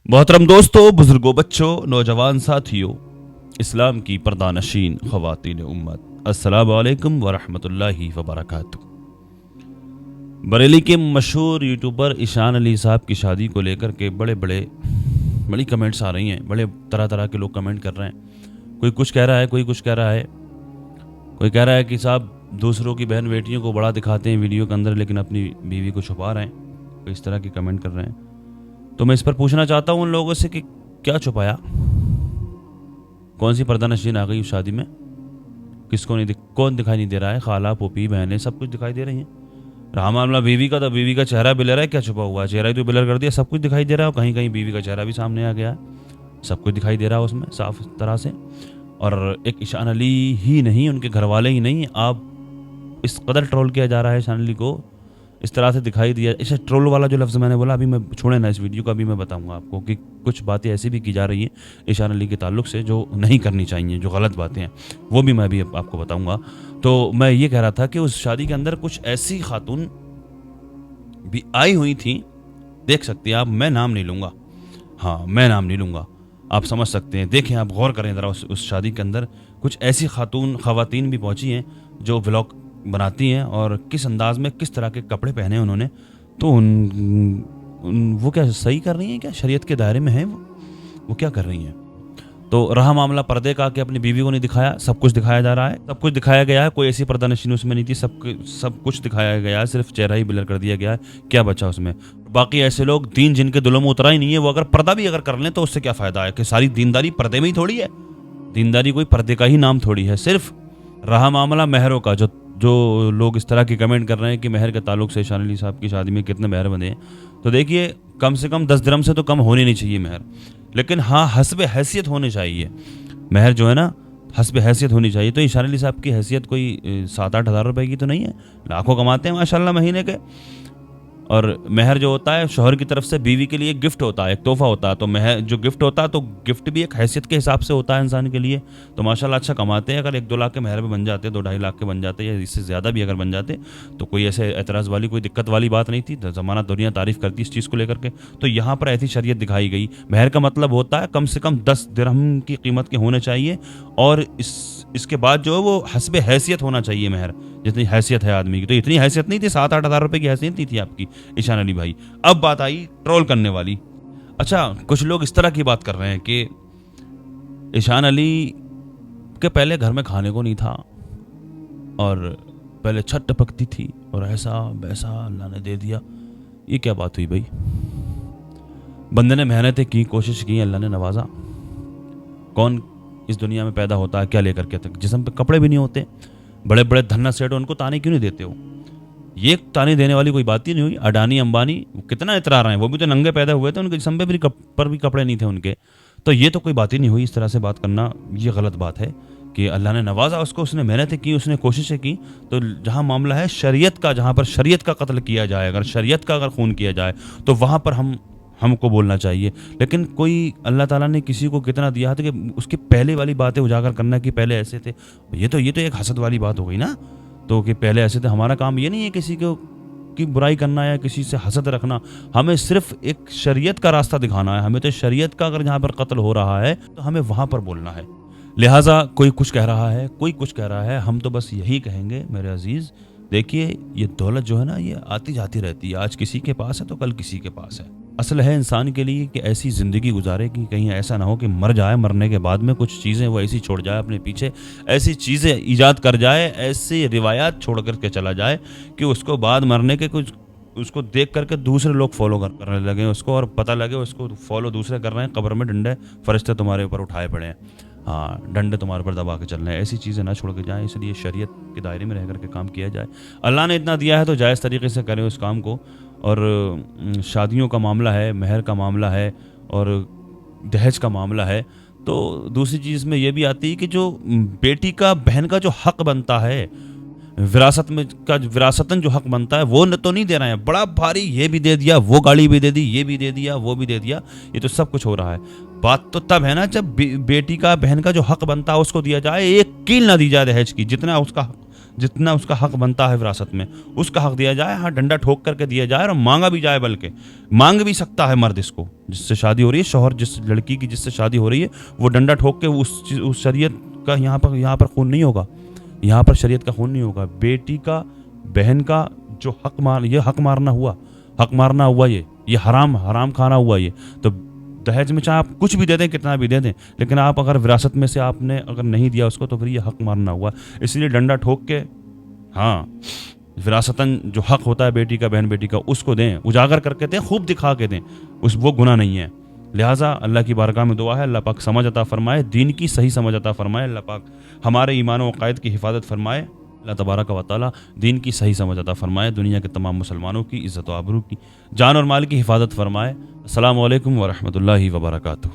मोहतरम दोस्तों, बुजुर्गों, बच्चों, नौजवान साथियों, इस्लाम की पर्दानशीन ख़वातीन उम्मत, अस्सलामु अलैकुम वरहमतुल्लाहि वबरकातुहू। बरेली के मशहूर यूट्यूबर ईशान अली साहब की शादी को लेकर के बड़ी कमेंट्स आ रही हैं। बड़े तरह तरह के लोग कमेंट कर रहे हैं। कोई कुछ कह रहा है, कोई कुछ कह रहा है। कोई कह रहा है कि साहब दूसरों की बहन बेटियों को बड़ा दिखाते हैं वीडियो के अंदर, लेकिन अपनी बीवी को छुपा रहे हैं। कोई इस तरह के कमेंट कर रहे हैं। तो मैं इस पर पूछना चाहता हूँ उन लोगों से कि क्या छुपाया, कौन सी पर्दानशीन आ गई उस शादी में, किसको नहीं कौन दिखाई नहीं दे रहा है? खाला, पोपी, बहनें सब कुछ दिखाई दे रही हैं। रहा मामला बीवी का, तो बीवी का चेहरा बिलर है, क्या छुपा हुआ है? चेहरा ही तो बिलर कर दिया, सब कुछ दिखाई दे रहा है। कहीं कहीं बीवी का चेहरा भी सामने आ गया है, सब कुछ दिखाई दे रहा है उसमें साफ तरह से। और एक ईशान अली ही नहीं, उनके घर वाले ही नहीं, आप इस कदर ट्रोल किया जा रहा है ईशान अली को, इस तरह से दिखाई दिया। इसे ट्रोल वाला जो लफ्ज़ मैंने बोला, अभी मैं छोड़े ना इस वीडियो को, अभी मैं बताऊंगा आपको कि कुछ बातें ऐसी भी की जा रही हैं ईशान अली के ताल्लुक से जो नहीं करनी चाहिए, जो गलत बातें हैं, वो भी मैं अभी आपको बताऊंगा। तो मैं ये कह रहा था कि उस शादी के अंदर कुछ ऐसी खातून भी आई हुई थी, देख सकते हैं आप, मैं नाम नहीं लूँगा, हाँ मैं नाम नहीं लूँगा, आप समझ सकते हैं। देखें, आप गौर करें ज़रा, उस शादी के अंदर कुछ ऐसी ख़वातीन भी पहुँची हैं जो व्लॉग बनाती हैं, और किस अंदाज में, किस तरह के कपड़े पहने उन्होंने। तो वो क्या सही कर रही हैं? क्या शरीयत के दायरे में है वो क्या कर रही हैं? तो रहा मामला पर्दे का कि अपनी बीवी को नहीं दिखाया, सब कुछ दिखाया जा रहा है, सब कुछ दिखाया गया है, कोई ऐसी पर्दानशीन उसमें नहीं थी, सब कुछ दिखाया गया है, सिर्फ चेहरा ही ब्लर कर दिया गया है। क्या बचा उसमें? बाकी ऐसे लोग दीन जिनके दिलों में उतरा ही नहीं है, वो अगर पर्दा भी अगर कर लें तो उससे क्या फ़ायदा है? कि सारी दीनदारी पर्दे में ही थोड़ी है, दीनदारी कोई पर्दे का ही नाम थोड़ी है। सिर्फ रहा मामला महरों का, जो लोग इस तरह की कमेंट कर रहे हैं कि महर के ताल्लुक से ईशान अली साहब की शादी में कितने महर बंधे हैं, तो देखिए कम से कम 10 दिरहम से तो कम होनी नहीं चाहिए महर, लेकिन हाँ हस्ब हैसियत होनी चाहिए। महर जो है ना, हस्ब हैसियत होनी चाहिए। तो ईशान अली साहब की हैसियत कोई 7-8 हज़ार रुपए की तो नहीं है, लाखों कमाते हैं माशाल्लाह महीने के। और महर जो होता है शौहर की तरफ से बीवी के लिए गिफ्ट होता है, एक तोहफा होता है। तो महर जो गिफ्ट होता है, तो गिफ्ट भी एक हैसियत के हिसाब से होता है इंसान के लिए। तो माशाल्लाह अच्छा कमाते हैं। अगर 1-2 लाख के महर भी बन जाते, 2-2.5 लाख के बन जाते, या इससे ज़्यादा भी अगर बन जाते, तो कोई ऐसे एतराज़ वाली, कोई दिक्कत वाली बात नहीं थी। ज़माना दुनिया तारीफ़ करती इस चीज़ को लेकर के। तो यहाँ पर ऐसी शरीयत दिखाई गई। महर का मतलब होता है कम से कम 10 दिरहम की कीमत के होने चाहिए, और इसके बाद जो है वो हस्ब हैसियत होना चाहिए महर, जितनी हैसियत है आदमी की। तो इतनी हैसियत नहीं थी, 7-8 हज़ार रुपए की हैसियत नहीं थी आपकी ईशान अली भाई। अब बात आई ट्रोल करने वाली। अच्छा, कुछ लोग इस तरह की बात कर रहे हैं कि ईशान अली के पहले घर में खाने को नहीं था, और पहले छत टपकती थी, और ऐसा वैसा अल्लाह ने दे दिया। ये क्या बात हुई भाई? बंदे ने मेहनतें की, कोशिश की, अल्लाह ने नवाजा। कौन इस दुनिया में पैदा होता है क्या लेकर के तक, जिस्म पे कपड़े भी नहीं होते, बड़े बड़े धन्ना सेठ, उनको ताने क्यों नहीं देते हो? ये ताने देने वाली कोई बात ही नहीं हुई। अडानी अंबानी कितना इतरा रहे हैं, वो भी तो नंगे पैदा हुए थे, उनके जिस्म पर भी कपड़े नहीं थे उनके। तो ये तो कोई बात ही नहीं हुई। इस तरह से बात करना ये गलत बात है कि अल्लाह ने नवाजा उसको, उसने मेहनतें की, उसने कोशिशें की। तो जहाँ मामला है शरीयत का, जहाँ पर शरीयत का कत्ल किया जाए, अगर शरीयत का अगर खून किया जाए, तो वहाँ पर हमको बोलना चाहिए। लेकिन कोई अल्लाह ताला ने किसी को कितना दिया था कि उसकी पहले वाली बातें उजागर करना कि पहले ऐसे थे, ये तो एक हसद वाली बात हो गई ना। तो कि पहले ऐसे थे। हमारा काम ये नहीं है किसी को की बुराई करना या किसी से हसद रखना, हमें सिर्फ एक शरीयत का रास्ता दिखाना है। हमें तो शरीयत का अगर जहाँ पर कत्ल हो रहा है तो हमें वहाँ पर बोलना है। लिहाजा कोई कुछ कह रहा है, कोई कुछ कह रहा है, हम तो बस यही कहेंगे मेरे अजीज़, देखिए ये दौलत जो है ना, ये आती जाती रहती है। आज किसी के पास है तो कल किसी के पास है। असल है इंसान के लिए कि ऐसी ज़िंदगी गुजारे कि कहीं ऐसा ना हो कि मर जाए, मरने के बाद में कुछ चीज़ें वो ऐसी छोड़ जाए अपने पीछे, ऐसी चीज़ें ईजाद कर जाए, ऐसी रिवायात छोड़ करके चला जाए कि उसको बाद मरने के कुछ, उसको देख करके दूसरे लोग फॉलो करने लगे उसको, और पता लगे उसको फॉलो दूसरे कर रहे हैं, कब्र में डंडे फरिश्ते तुम्हारे ऊपर उठाए पड़े हैं, हाँ डंडे तुम्हारे ऊपर दबा के चल रहे हैं। ऐसी चीज़ें ना छोड़ के जाएँ, इसलिए शरीयत के दायरे में रह करके काम किया जाए। अल्लाह ने इतना दिया है तो जायज़ तरीके से करें उस काम को। और शादियों का मामला है, महर का मामला है, और दहेज का मामला है, तो दूसरी चीज़ में ये भी आती है कि जो बेटी का, बहन का जो हक़ बनता है, विरासतन जो हक़ बनता है, वो तो नहीं दे रहे हैं। बड़ा भारी, ये भी दे दिया, वो गाड़ी भी दे दी, ये भी दे दिया, वो भी दे दिया, ये तो सब कुछ हो रहा है। बात तो तब है ना जब बेटी का, बहन का जो हक़ बनता है उसको दिया जाए, एक कील ना दी जाए दहेज की। जितना उसका جتنا اس کا حق بنتا ہے وراثت میں اس کا حق دیا جائے. ہاں ڈنڈا ٹھوک کر کے دیا جائے اور مانگا بھی جائے, بلکہ مانگ بھی سکتا ہے مرد اس کو جس سے شادی ہو رہی ہے, شوہر جس لڑکی کی جس سے شادی ہو رہی ہے وہ ڈنڈا ٹھوک کے اس شریعت کا یہاں پر خون نہیں ہوگا, یہاں پر شریعت کا خون نہیں ہوگا. بیٹی کا بہن کا جو یہ حق مارنا ہوا یہ حرام کھانا ہوا. یہ تو دہیج میں چاہے آپ کچھ بھی دے دیں, کتنا بھی دے دیں, لیکن آپ اگر وراثت میں سے آپ نے اگر نہیں دیا اس کو تو پھر یہ حق مارنا ہوا. اس لیے ڈنڈا ٹھوک کے ہاں وراثتاً جو حق ہوتا ہے بیٹی کا, بہن بیٹی کا, اس کو دیں, اجاگر کر کے دیں, خوب دکھا کے دیں, وہ گناہ نہیں ہے. لہٰذا اللہ کی بارگاہ میں دعا ہے اللہ پاک سمجھ عطا فرمائے, دین کی صحیح سمجھ عطا فرمائے, اللہ پاک ہمارے ایمان و عقائد کی حفاظت فرمائے, اللہ تبارک و تعالی دین کی صحیح سمجھ عطا فرمائے, دنیا کے تمام مسلمانوں کی عزت و آبرو کی, جان اور مال کی حفاظت فرمائے. السلام علیکم ورحمۃ اللہ وبرکاتہ.